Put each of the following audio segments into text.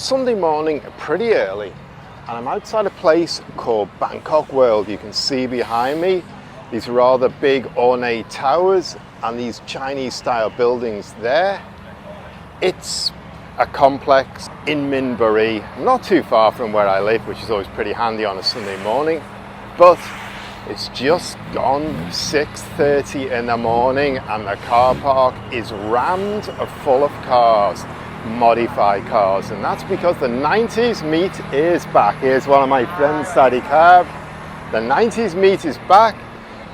Sunday morning pretty early, and I'm outside a place called Bangkok World. You can see behind me these rather big ornate towers and these Chinese style buildings there. It's a complex in Minburi, not too far from where I live, which is always pretty handy on a Sunday morning, but it's just gone 6:30 in the morning and the car park is rammed full of cars, modified cars, and that's because the 90s meet is back. Here's one of my friends, Sadi Cab. The 90s meet is back.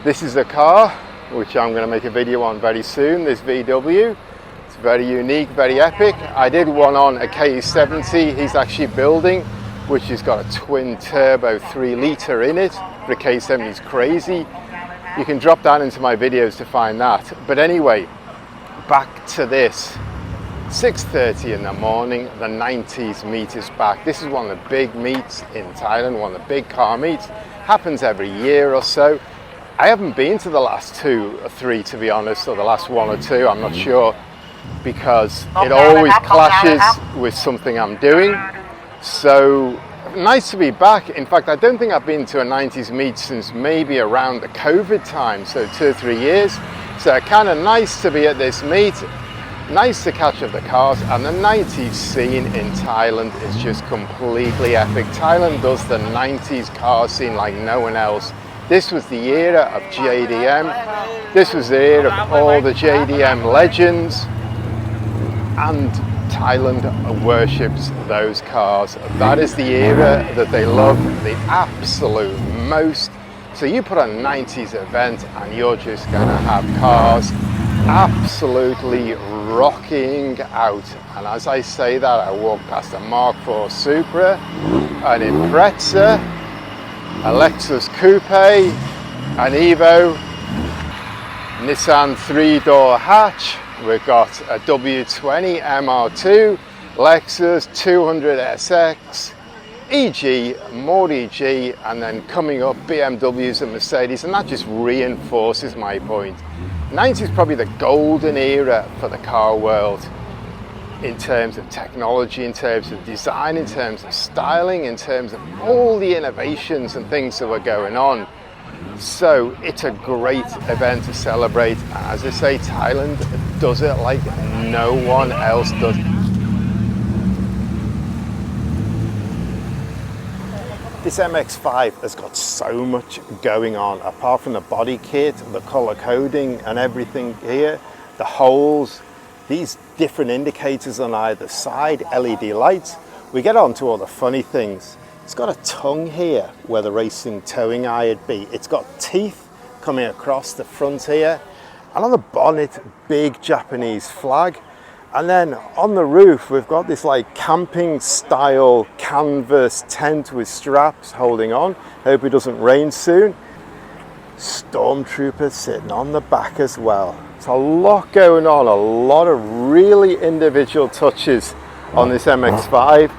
This is a car which I'm going to make a video on very soon, this VW. It's very unique, very epic. I did one on a K70 he's actually building, which has got a twin turbo 3-litre in it. The K70 is crazy. You can drop down into my videos to find that. But anyway, back to this. 6:30 in the morning, the 90s meet is back. This is one of the big meets in Thailand, one of the big car meets. Happens every year or so. I haven't been to the last 2 or 3, to be honest, or the last 1 or 2, I'm not sure, because it always clashes with something I'm doing. So nice to be back. In fact, I don't think I've been to a 90s meet since maybe around the COVID time, so 2 or 3 years. So kind of nice to be at this meet. Nice to catch up the cars, and the 90s scene in Thailand is just completely epic. Thailand does the 90s car scene like no one else. This was the era of JDM. This was the era of all the JDM legends, and Thailand worships those cars. That is the era that they love the absolute most. So you put a 90s event and you're just gonna have cars absolutely rocking out. And as I say that, I walk past a Mark IV Supra, an Impreza, a Lexus Coupe, an Evo, Nissan 3-door hatch. We've got a W20 MR2, Lexus 200 SX, EG, more EG, and then coming up BMWs and Mercedes, and that just reinforces my point. 90s is probably the golden era for the car world in terms of technology, in terms of design, in terms of styling, in terms of all the innovations and things that were going on. So it's a great event to celebrate. As I say, Thailand does it like no one else does. This MX-5 has got so much going on, apart from the body kit, the color coding and everything here, the holes, these different indicators on either side, LED lights. We get on to all the funny things. It's got a tongue here where the racing towing eye would be. It's got teeth coming across the front here. And on the bonnet, big Japanese flag. And then on the roof, we've got this like camping style canvas tent with straps holding on. Hope it doesn't rain soon. Stormtroopers sitting on the back as well. There's a lot going on, a lot of really individual touches on this MX-5.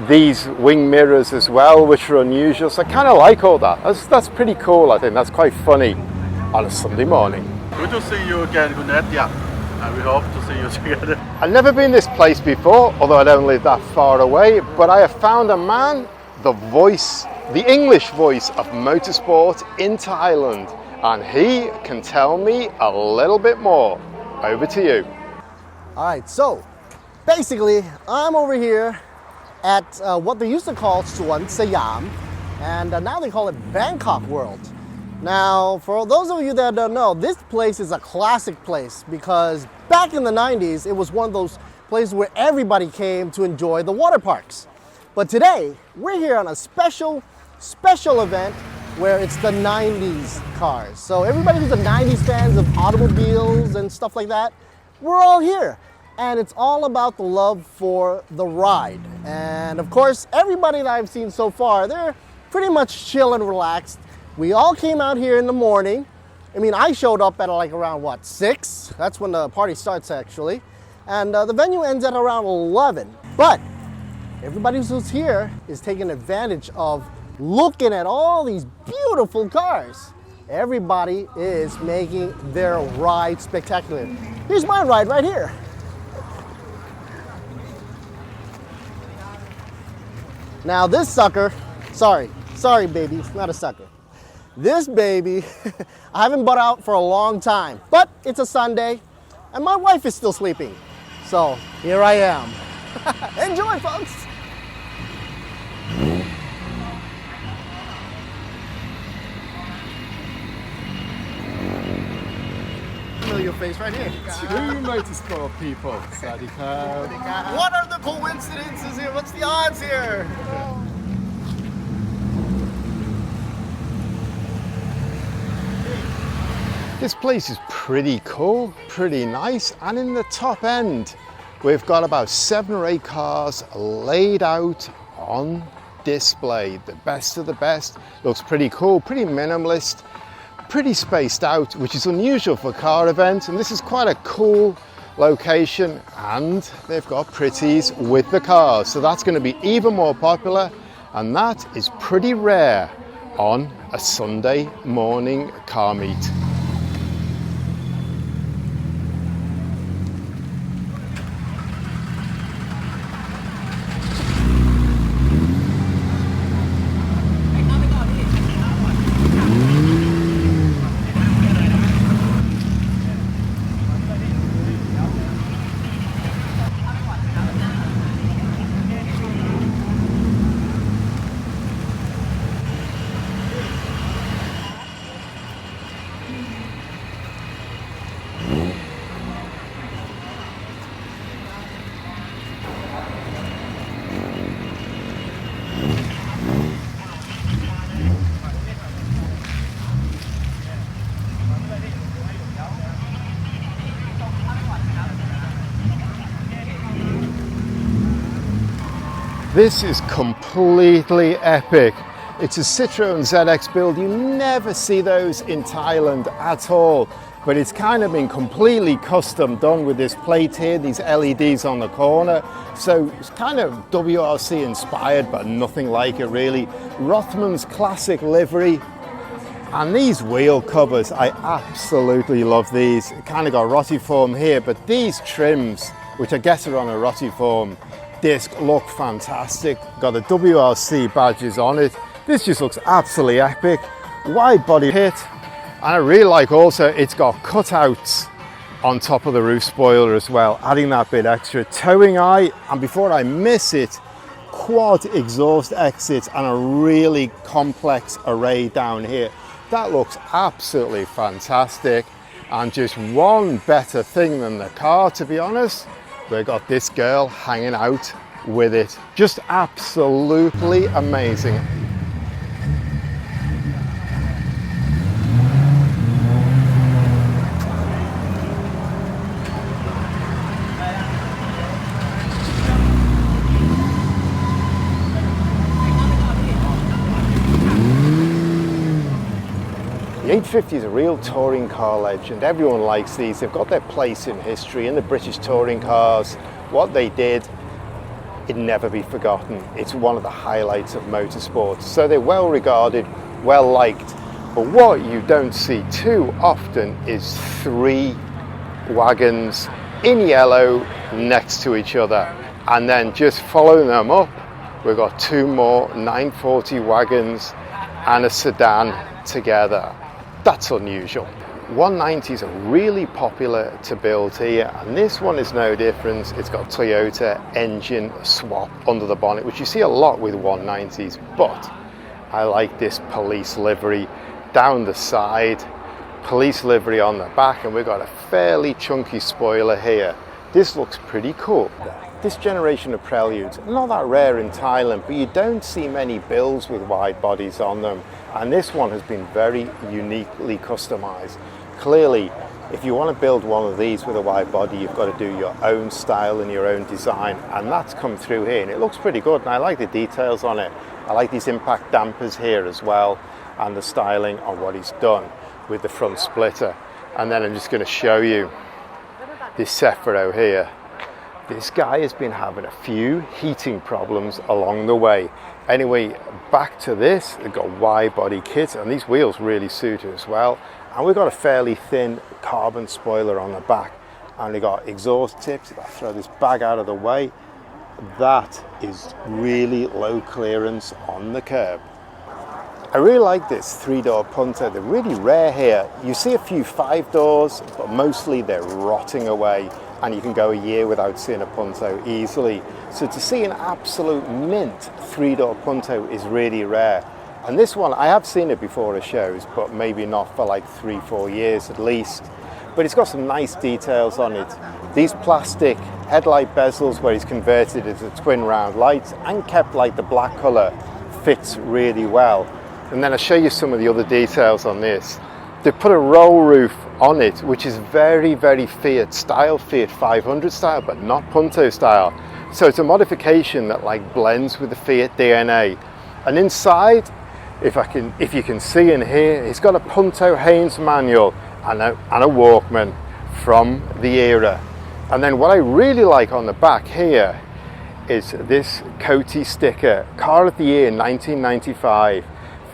These wing mirrors as well, which are unusual. So I kind of like all that. That's pretty cool, I think. That's quite funny on a Sunday morning. Good to see you again, Gunette. Yeah. And we hope to see you together. I've never been this place before, although I don't live that far away, but I have found a man, the voice, the English voice of motorsport in Thailand, and he can tell me a little bit more. Over to you. All right, so basically I'm over here at what they used to call Citroen Siam, and now they call it Bangkok World. Now, for those of you that don't know, this place is a classic place because back in the 90s, it was one of those places where everybody came to enjoy the water parks. But today, we're here on a special event where it's the 90s cars. So everybody who's a 90s fans of automobiles and stuff like that, we're all here. And it's all about the love for the ride. And of course, everybody that I've seen so far, they're pretty much chill and relaxed. We all came out here in the morning. I mean, I showed up at like around what, 6? That's when the party starts actually. And the venue ends at around 11. But everybody who's here is taking advantage of looking at all these beautiful cars. Everybody is making their ride spectacular. Here's my ride right here. Now this sucker, sorry baby, it's not a sucker. This baby, I haven't bought out for a long time, but it's a Sunday and my wife is still sleeping. So here I am. Enjoy, folks. Familiar face right here. Two motorsport people. What are the coincidences here? What's the odds here? This place is pretty cool, pretty nice, and in the top end we've got about 7 or 8 cars laid out on display. The best of the best. Looks pretty cool, pretty minimalist, pretty spaced out, which is unusual for car events, and this is quite a cool location, and they've got pretties with the cars, so that's going to be even more popular, and that is pretty rare on a Sunday morning car meet. This is completely epic. It's a Citroen ZX build. You never see those in Thailand at all, but it's kind of been completely custom done with this plate here, these LEDs on the corner. So it's kind of WRC inspired, but nothing like it really. Rothman's classic livery. And these wheel covers, I absolutely love these. It kind of got rotiform here, but these trims, which I guess are on a rotiform disc, look fantastic. Got the WRC badges on it. This just looks absolutely epic. Wide body kit, and I really like also it's got cutouts on top of the roof spoiler as well, adding that bit extra. Towing eye, and before I miss it, quad exhaust exits and a really complex array down here. That looks absolutely fantastic, and just one better thing than the car, to be honest. We've got this girl hanging out with it. Just absolutely amazing. The 850 is a real touring car legend. Everyone likes these. They've got their place in history in the British touring cars. What they did, it'd never be forgotten. It's one of the highlights of motorsports. So they're well regarded, well liked. But what you don't see too often is 3 wagons in yellow next to each other. And then just following them up, we've got 2 more 940 wagons and a sedan together. That's unusual. 190s are really popular to build here, and this one is no different. It's got Toyota engine swap under the bonnet, which you see a lot with 190s, but I like this police livery down the side, police livery on the back, and we've got a fairly chunky spoiler here. This looks pretty cool. This generation of Preludes, not that rare in Thailand, but you don't see many builds with wide bodies on them. And this one has been very uniquely customized. Clearly, if you want to build one of these with a wide body, you've got to do your own style and your own design. And that's come through here, and it looks pretty good. And I like the details on it. I like these impact dampers here as well, and the styling on what he's done with the front splitter. And then I'm just going to show you this Cephiro here. This guy has been having a few heating problems along the way. Anyway, back to this, they've got wide body kit, and these wheels really suit it as well. And we've got a fairly thin carbon spoiler on the back, and we've got exhaust tips. If I throw this bag out of the way, that is really low clearance on the curb. I really like this 3-door Punto. They're really rare here. You see a few 5 doors, but mostly they're rotting away, and you can go a year without seeing a Punto easily. So to see an absolute mint 3-door Punto is really rare. And this one, I have seen it before at shows, but maybe not for like 3-4 years at least. But it's got some nice details on it. These plastic headlight bezels where he's converted it to twin round lights and kept like the black colour fits really well. And then I'll show you some of the other details on this. They put a roll roof on it, which is very, very Fiat style, Fiat 500 style, but not Punto style. So it's a modification that like blends with the Fiat DNA. And inside, if you can see in here, it's got a Punto Haynes manual and a Walkman from the era. And then what I really like on the back here is this Coty sticker, Car of the Year 1995.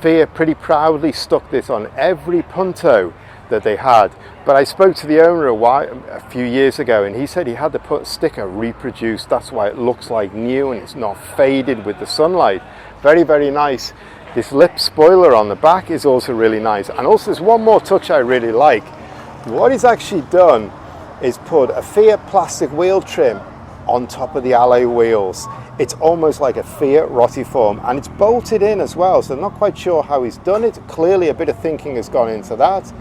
Fiat pretty proudly stuck this on every Punto that they had. But I spoke to the owner a few years ago, and he said he had the sticker reproduced. That's why it looks like new and it's not faded with the sunlight. Very, very nice. This lip spoiler on the back is also really nice. And also there's one more touch I really like. What he's actually done is put a Fiat plastic wheel trim on top of the alloy wheels. It's almost like a Fiat Rotiform, and it's bolted in as well, so I'm not quite sure how he's done it. Clearly a bit of thinking has gone into that.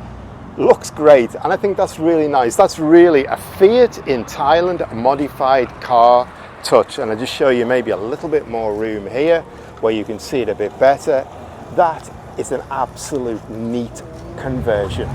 Looks great, and I think that's really nice. That's really a Fiat in Thailand modified car touch. And I'll just show you maybe a little bit more room here where you can see it a bit better. That is an absolute neat conversion.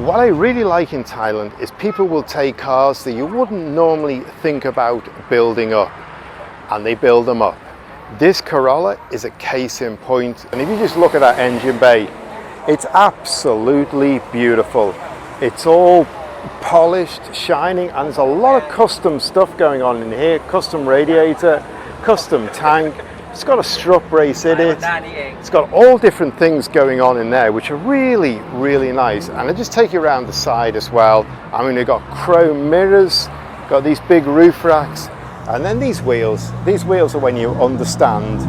What I really like in Thailand is people will take cars that you wouldn't normally think about building up, and they build them up. This Corolla is a case in point, and if you just look at that engine bay, it's absolutely beautiful. It's all polished, shining, and there's a lot of custom stuff going on in here. Custom radiator, custom tank. It's got a strut brace in it. It's got all different things going on in there, which are really, really nice. And I just take you around the side as well. I mean, we've got chrome mirrors, got these big roof racks, and then these wheels. These wheels are when you understand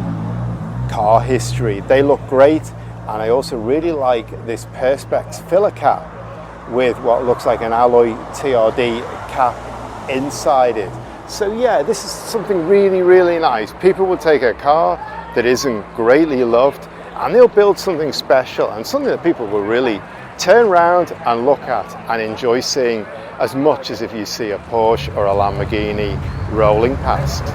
car history. They look great, and I also really like this Perspex filler cap with what looks like an alloy TRD cap inside it. So yeah, this is something really, really nice. People will take a car that isn't greatly loved and they'll build something special and something that people will really turn around and look at and enjoy seeing as much as if you see a Porsche or a Lamborghini rolling past.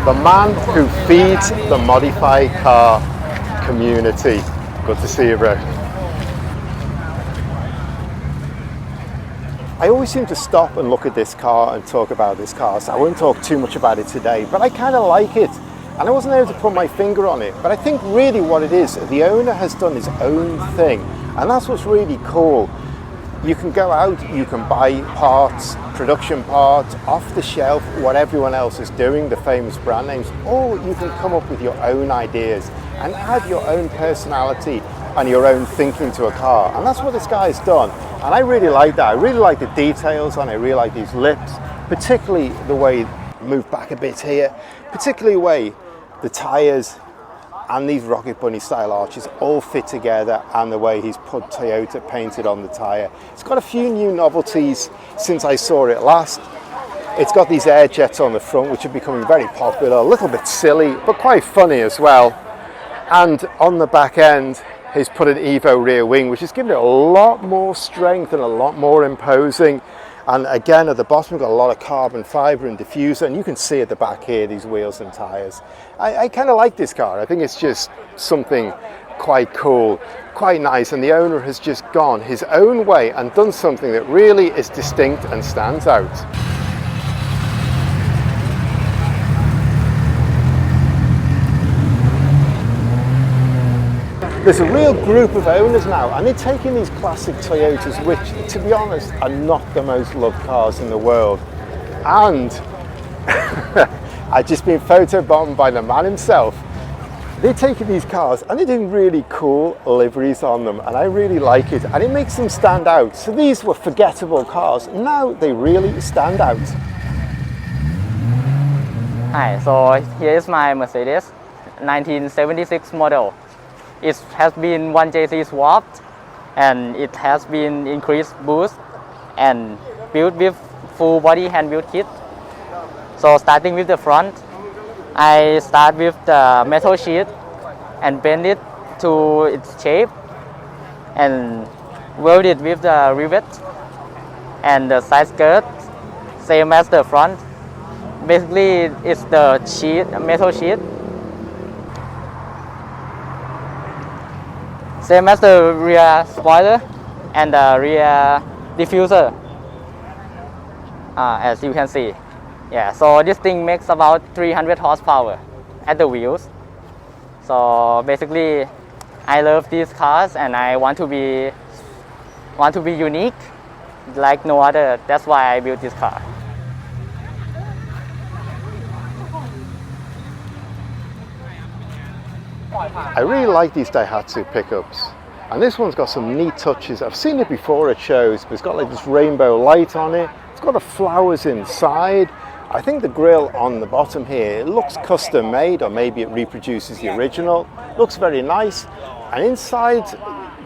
The man who feeds the modified car community. Good to see you, bro. I always seem to stop and look at this car and talk about this car, so I won't talk too much about it today, but I kind of like it. And I wasn't able to put my finger on it, but I think really what it is, the owner has done his own thing, and that's what's really cool. You can go out, you can buy parts, production parts, off the shelf, what everyone else is doing, the famous brand names, or you can come up with your own ideas and add your own personality and your own thinking to a car. And that's what this guy's done. And I really like that. I really like the details on it. I really like these lips, particularly the way, move back a bit here, particularly the way the tires and these Rocket Bunny style arches all fit together, and the way he's put Toyota painted on the tire. It's got a few new novelties since I saw it last. It's got these air jets on the front, which are becoming very popular, a little bit silly, but quite funny as well. And on the back end, he's put an Evo rear wing, which is giving it a lot more strength and a lot more imposing. And again, at the bottom, we've got a lot of carbon fiber and diffuser, and you can see at the back here, these wheels and tires. I kind of like this car. I think it's just something quite cool, quite nice, and the owner has just gone his own way and done something that really is distinct and stands out. There's a real group of owners now, and they're taking these classic Toyotas, which, to be honest, are not the most loved cars in the world. And I've just been photobombed by the man himself. They're taking these cars and they're doing really cool liveries on them, and I really like it, and it makes them stand out. So these were forgettable cars, now they really stand out. Hi, so here is my Mercedes 1976 model. It has been 1JZ swapped, and it has been increased boost and built with full body hand built kit. So starting with the front, I start with the metal sheet and bend it to its shape and weld it with the rivet, and the side skirt same as the front. Basically it's the metal sheet, same as the rear spoiler and the rear diffuser, as you can see. Yeah, so this thing makes about 300 horsepower at the wheels. So basically, I love these cars and I want to be unique like no other. That's why I built this car. I really like these Daihatsu pickups, and this one's got some neat touches. I've seen it before at shows, but it's got like this rainbow light on it. It's got the flowers inside. I think the grille on the bottom here, it looks custom made, or maybe it reproduces the original. Looks very nice. And inside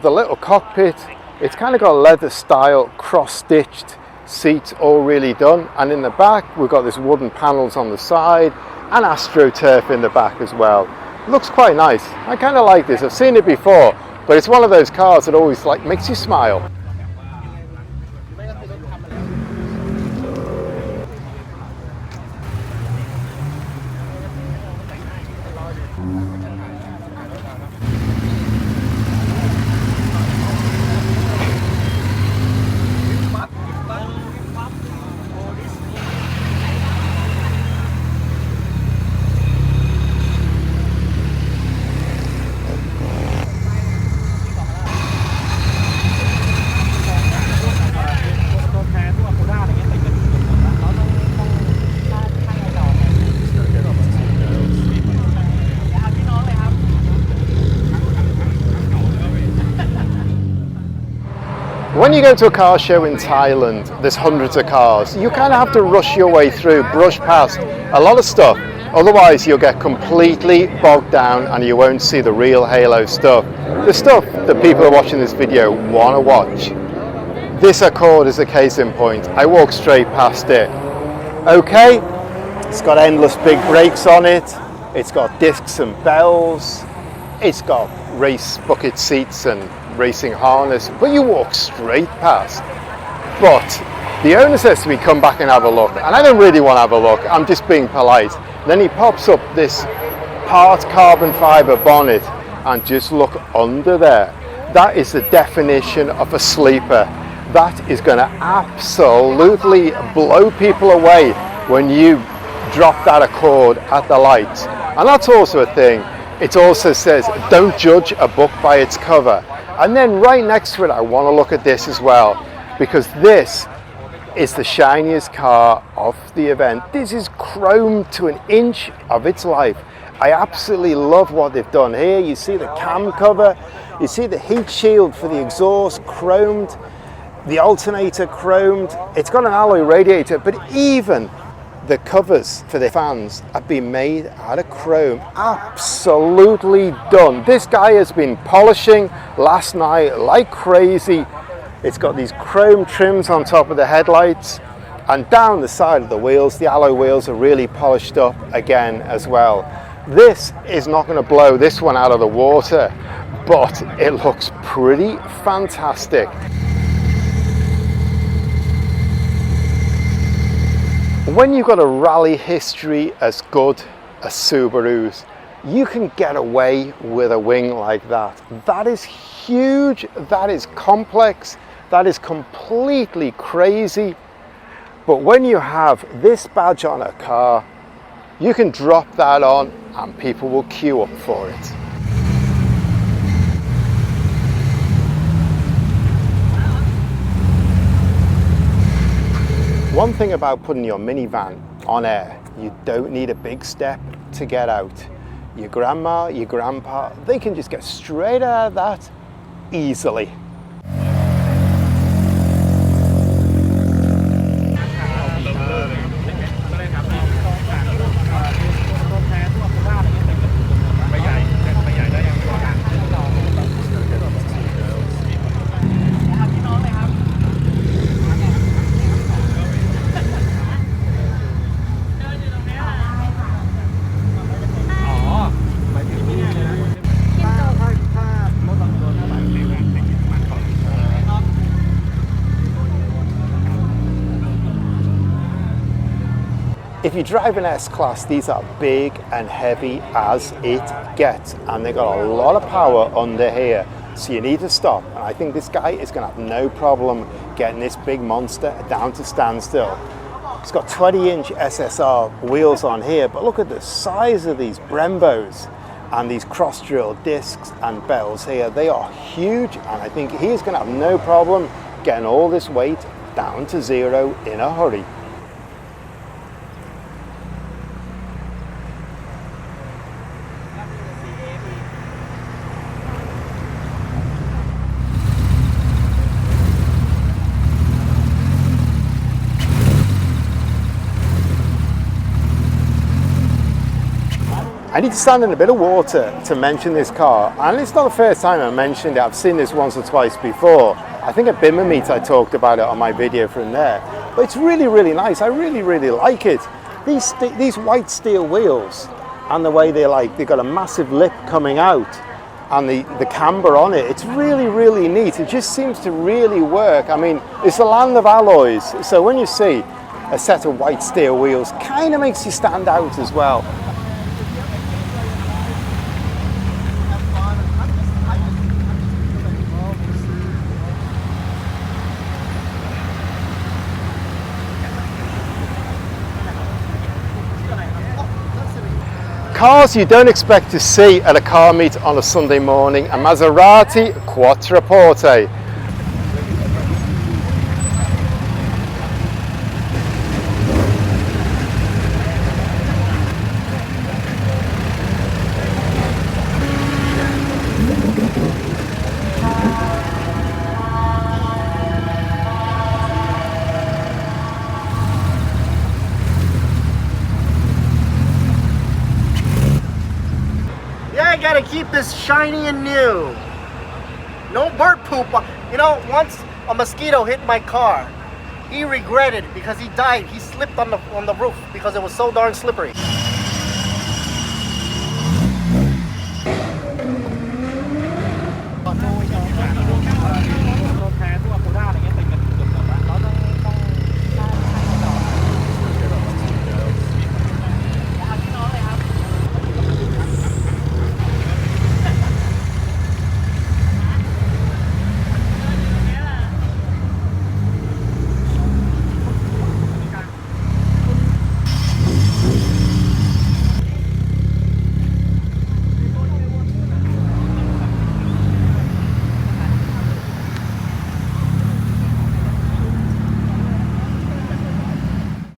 the little cockpit, it's kind of got leather style cross-stitched seats, all really done. And in the back, we've got this wooden panels on the side and AstroTurf in the back as well. Looks quite nice. I kind of like this. I've seen it before, but it's one of those cars that always like makes you smile. When you go to a car show in Thailand, there's hundreds of cars. You kind of have to rush your way through, brush past a lot of stuff. Otherwise, you'll get completely bogged down and you won't see the real halo stuff. The stuff that people are watching this video want to watch. This Accord is a case in point. I walked straight past it. Okay, it's got endless big brakes on it. It's got discs and bells. It's got race bucket seats and racing harness, but you walk straight past. But the owner says to me, come back and have a look, and I don't really want to have a look, I'm just being polite. Then he pops up this part carbon fiber bonnet, and just look under there. That is the definition of a sleeper. That is going to absolutely blow people away when you drop that Accord at the lights. And that's also a thing. It also says, don't judge a book by its cover. And then right next to it, I want to look at this as well, because this is the shiniest car of the event. This is chromed to an inch of its life. I absolutely love what they've done here. You see the cam cover, you see the heat shield for the exhaust chromed, the alternator chromed. It's got an alloy radiator, but even the covers for the fans have been made out of chrome. Absolutely done. This guy has been polishing last night like crazy. It's got these chrome trims on top of the headlights, and down the side of the wheels, the alloy wheels are really polished up again as well. This is not going to blow this one out of the water, but it looks pretty fantastic. When you've got a rally history as good as Subaru's, you can get away with a wing like that. That is huge, that is complex, that is completely crazy. But when you have this badge on a car, you can drop that on and people will queue up for it. one thing about putting your minivan on air, you don't need a big step to get out. Your grandma, your grandpa, they can just get straight out of that easily. If you drive an S-Class, these are big and heavy as it gets, and they've got a lot of power under here, so you need to stop. And I think this guy is going to have no problem getting this big monster down to standstill. It's got 20-inch SSR wheels on here, but look at the size of these Brembos and these cross-drill discs and bells here. They are huge, and I think he's going to have no problem getting all this weight down to zero in a hurry. I need to stand in a bit of water to mention this car, and it's not the first time I mentioned it. I've seen this once or twice before. I think at Bimmer Meet I talked about it on my video from there. But it's really, really nice. I really, really like it. These white steel wheels and the way they've got a massive lip coming out and the camber on it, it's really, really neat. It just seems to really work. I mean, it's the land of alloys, so when you see a set of white steel wheels, kind of makes you stand out as well. Cars you don't expect to see at a car meet on a Sunday morning, a Maserati Quattroporte. Gotta keep this shiny and new. No bird poop. You know, once a mosquito hit my car. He regretted because he died. He slipped on the roof because it was so darn slippery.